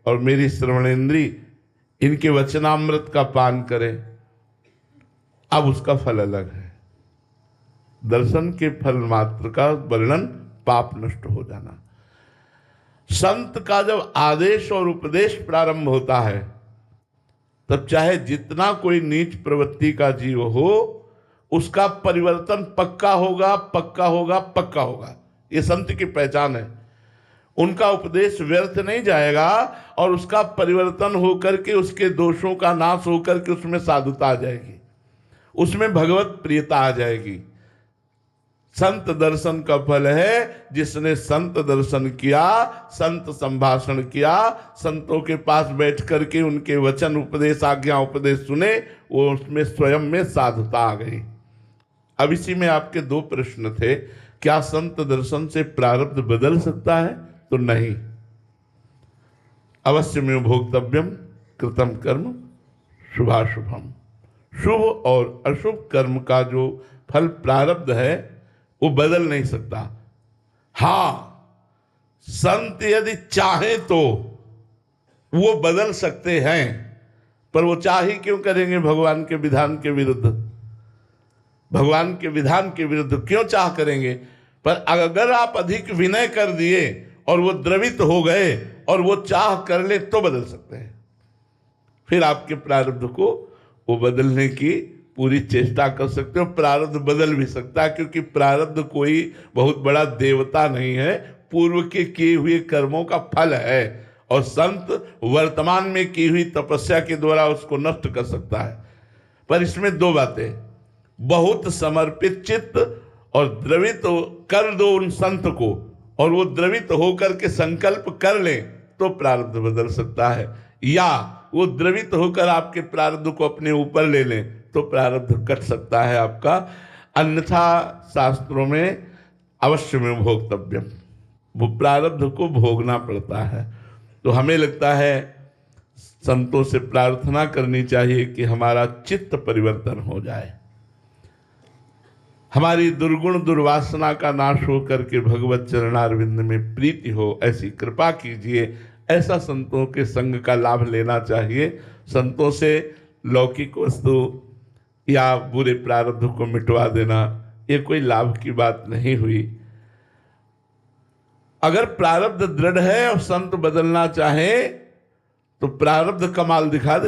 और मेरी श्रवणेंद्री इनके वचनामृत का पान करे, अब उसका फल अलग है। दर्शन के फल मात्र का वर्णन पाप नष्ट हो जाना। संत का जब आदेश और उपदेश प्रारंभ होता है तब चाहे जितना कोई नीच प्रवृत्ति का जीव हो, उसका परिवर्तन पक्का होगा, पक्का होगा, पक्का होगा। ये संत की पहचान है। उनका उपदेश व्यर्थ नहीं जाएगा और उसका परिवर्तन होकर के, उसके दोषों का नाश होकर के उसमें साधुता आ जाएगी, उसमें भगवत प्रियता आ जाएगी। संत दर्शन का फल है जिसने संत दर्शन किया, संत संभाषण किया, संतों के पास बैठ करके उनके वचन उपदेश, आज्ञा उपदेश सुने, वो उसमें स्वयं में साधुता आ गई। अब इसी में आपके दो प्रश्न थे। क्या संत दर्शन से प्रारब्ध बदल सकता है? तो नहीं। अवश्य में भोक्तव्यम कृतम कर्म शुभाशुभम। शुभ और अशुभ कर्म का जो फल प्रारब्ध है वो बदल नहीं सकता। हां, संत यदि चाहे तो वो बदल सकते हैं, पर वो चाह ही क्यों करेंगे भगवान के विधान के विरुद्ध? भगवान के विधान के विरुद्ध क्यों चाह करेंगे? पर अगर आप अधिक विनय कर दिए और वो द्रवित हो गए और वो चाह कर ले तो बदल सकते हैं। फिर आपके प्रारब्ध को वो बदलने की पूरी चेष्टा कर सकते हो। प्रारब्ध बदल भी सकता है, क्योंकि प्रारब्ध कोई बहुत बड़ा देवता नहीं है, पूर्व के किए हुए कर्मों का फल है। और संत वर्तमान में की हुई तपस्या के द्वारा उसको नष्ट कर सकता है। पर इसमें दो बातें, बहुत समर्पित चित्त और द्रवित कर दो उन संत को, और वो द्रवित होकर के संकल्प कर ले तो प्रारब्ध बदल सकता है, या वो द्रवित होकर आपके प्रारब्ध को अपने ऊपर ले लें तो प्रारब्ध कट सकता है आपका। अन्यथा शास्त्रों में अवश्य में भोक्तव्यम, वो प्रारब्ध को भोगना पड़ता है। तो हमें लगता है संतों से प्रार्थना करनी चाहिए कि हमारा चित्त परिवर्तन हो जाए, हमारी दुर्गुण दुर्वासना का नाश हो करके भगवत चरणारविंद में प्रीति हो, ऐसी कृपा कीजिए। ऐसा संतों के संग का लाभ लेना चाहिए। संतों से लौकिक वस्तु या बुरे प्रारब्ध को मिटवा देना ये कोई लाभ की बात नहीं हुई। अगर प्रारब्ध दृढ़ है और संत बदलना चाहे तो प्रारब्ध कमाल दिखा दे।